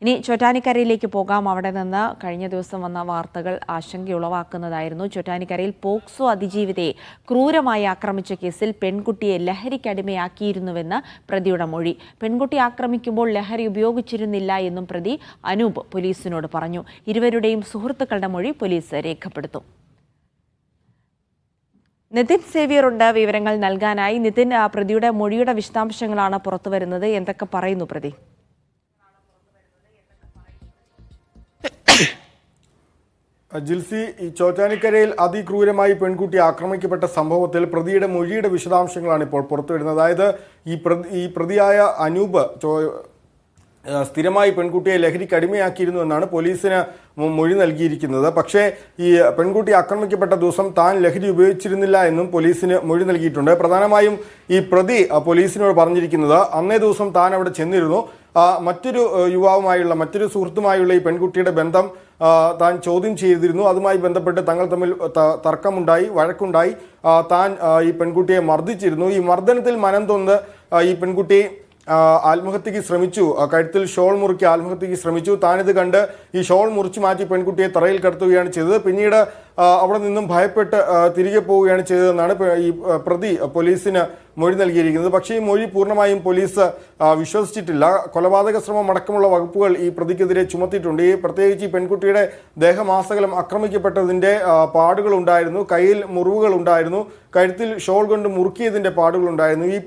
ഇനി ചോറ്റാനിക്കരയിലേക്ക് പോകാം. അവിടെ നിന്ന് കഴിഞ്ഞ ദിവസം വന്ന വാർത്തകൾ ആശങ്കയുളവാക്കുന്നതായിരുന്നു. ചോറ്റാനിക്കരയിൽ പോക്സോ അതിജീവിതയെ ക്രൂരമായി ആക്രമിച്ച കേസിൽ പെൺകുട്ടിയെ ലഹരിക്കടിമയാക്കിയിരുന്നുവെന്ന് പ്രതിയുടെ മൊഴി. പെൺകുട്ടി ആക്രമിക്കുമ്പോൾ ലഹരി ഉപയോഗിച്ചിരുന്നില്ല എന്നും പ്രതി അനൂപ് പോലീസിനോട് പറഞ്ഞു. ഇരുവരുടെയും സുഹൃത്തുക്കളുടെ മൊഴി പോലീസ് രേഖപ്പെടുത്തും. നിതിൻ സേവ്യറുണ്ട് വിവരങ്ങൾ നൽകാനായി. നിതിൻ, പ്രതിയുടെ മൊഴിയുടെ വിശദാംശങ്ങളാണ് പുറത്തുവരുന്നത്. എന്തൊക്കെ പറയുന്നു പ്രതി? ജിൽസി, ഈ ചോറ്റാനിക്കരയിൽ അതിക്രൂരമായി പെൺകുട്ടി ആക്രമിക്കപ്പെട്ട സംഭവത്തിൽ പ്രതിയുടെ മൊഴിയുടെ വിശദാംശങ്ങളാണ് ഇപ്പോൾ പുറത്തുവരുന്നത്. അതായത് ഈ പ്രതിയായ അനൂപ് സ്ഥിരമായി പെൺകുട്ടിയെ ലഹരിക്ക് അടിമയാക്കിയിരുന്നു എന്നാണ് പോലീസിന് മൊഴി നൽകിയിരിക്കുന്നത്. പക്ഷേ ഈ പെൺകുട്ടി ആക്രമിക്കപ്പെട്ട ദിവസം താൻ ലഹരി ഉപയോഗിച്ചിരുന്നില്ല എന്നും പോലീസിന് മൊഴി നൽകിയിട്ടുണ്ട്. പ്രധാനമായും ഈ പ്രതി പോലീസിനോട് പറഞ്ഞിരിക്കുന്നത് അന്നേ ദിവസം താൻ അവിടെ ചെന്നിരുന്നു. മറ്റൊരു യുവാവുമായുള്ള മറ്റൊരു സുഹൃത്തുമായുള്ള ഈ പെൺകുട്ടിയുടെ ബന്ധം താൻ ചോദ്യം ചെയ്തിരുന്നു. അതുമായി ബന്ധപ്പെട്ട് തങ്ങൾ തമ്മിൽ തർക്കമുണ്ടായി, വഴക്കുണ്ടായി. താൻ ഈ പെൺകുട്ടിയെ മർദ്ദിച്ചിരുന്നു. ഈ മർദ്ദനത്തിൽ മനം തൊന്ന് ഈ പെൺകുട്ടി ആത്മഹത്യക്ക് ശ്രമിച്ചു. കഴുത്തിൽ ഷോൾ മുറുക്കി ആത്മഹത്യക്ക് ശ്രമിച്ചു. താനിത് കണ്ട് ഈ ഷോൾ മുറിച്ചു മാറ്റി പെൺകുട്ടിയെ തറയിൽ കിടത്തുകയാണ് ചെയ്തത്. പിന്നീട് അവിടെ നിന്നും ഭയപ്പെട്ട് തിരികെ പോവുകയാണ് ചെയ്തതെന്നാണ് ഈ പ്രതി പോലീസിന് മൊഴി നൽകിയിരിക്കുന്നത്. പക്ഷേ ഈ മൊഴി പൂർണ്ണമായും പോലീസ് വിശ്വസിച്ചിട്ടില്ല. കൊലപാതക ശ്രമം അടക്കമുള്ള വകുപ്പുകൾ ഈ പ്രതിക്കെതിരെ ചുമത്തിയിട്ടുണ്ട്. ഈ പ്രത്യേകിച്ച് ഈ പെൺകുട്ടിയുടെ ദേഹമാസകലം ആക്രമിക്കപ്പെട്ടതിൻ്റെ പാടുകളുണ്ടായിരുന്നു, കയ്യിൽ മുറിവുകളുണ്ടായിരുന്നു, കഴുത്തിൽ ഷോൾ കൊണ്ട് മുറുക്കിയതിൻ്റെ പാടുകളുണ്ടായിരുന്നു. ഈ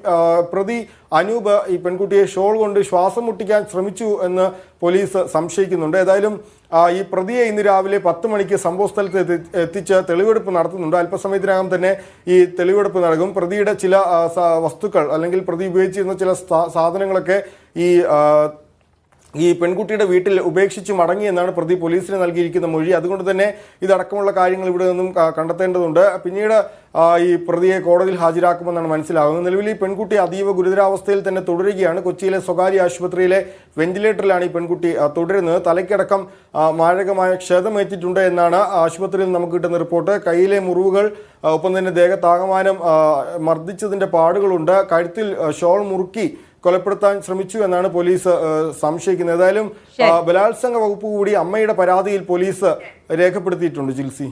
പ്രതി അനൂപ് ഈ പെൺകുട്ടിയെ ഷോൾ കൊണ്ട് ശ്വാസം മുട്ടിക്കാൻ ശ്രമിച്ചു എന്ന് പോലീസ് സംശയിക്കുന്നുണ്ട്. ഏതായാലും ഈ പ്രതിയെ ഇന്ന് രാവിലെ 10 മണിക്ക് സംഭവ സ്ഥലത്ത് എത്തിച്ച് തെളിവെടുപ്പ് നടത്തുന്നുണ്ട്. അല്പസമയത്തിനകം തന്നെ ഈ തെളിവെടുപ്പ് നടക്കും. പ്രതിയുടെ ചില വസ്തുക്കൾ അല്ലെങ്കിൽ പ്രതി ഉപയോഗിച്ചിരുന്ന ചില സാധനങ്ങളൊക്കെ ഈ പെൺകുട്ടിയുടെ വീട്ടിൽ ഉപേക്ഷിച്ച് മടങ്ങിയെന്നാണ് പ്രതി പോലീസിന് നൽകിയിരിക്കുന്ന മൊഴി. അതുകൊണ്ട് തന്നെ ഇതടക്കമുള്ള കാര്യങ്ങൾ ഇവിടെ നിന്നും കണ്ടെത്തേണ്ടതുണ്ട്. പിന്നീട് ഈ പ്രതിയെ കോടതിയിൽ ഹാജരാക്കുമെന്നാണ് മനസ്സിലാകുന്നത്. നിലവിൽ ഈ പെൺകുട്ടി അതീവ ഗുരുതരാവസ്ഥയിൽ തന്നെ തുടരുകയാണ്. കൊച്ചിയിലെ സ്വകാര്യ ആശുപത്രിയിലെ വെന്റിലേറ്ററിലാണ് ഈ പെൺകുട്ടി തുടരുന്നത്. തലയ്ക്കടക്കം മാരകമായ ക്ഷതമേറ്റിട്ടുണ്ട് എന്നാണ് ആശുപത്രിയിൽ നമുക്ക് കിട്ടുന്ന റിപ്പോർട്ട്. കയ്യിലെ മുറിവുകൾ, ഒപ്പം തന്നെ ദേഹത്താകമാനം മർദ്ദിച്ചതിൻ്റെ പാടുകളുണ്ട്. കഴുത്തിൽ ഷോൾ മുറുക്കി കൊലപ്പെടുത്താൻ ശ്രമിച്ചു എന്നാണ് പോലീസ് സംശയിക്കുന്നത്. ഏതായാലും ബലാത്സംഗ വകുപ്പ് കൂടി അമ്മയുടെ പരാതിയിൽ പോലീസ് രേഖപ്പെടുത്തിയിട്ടുണ്ട്. ജിൽസി.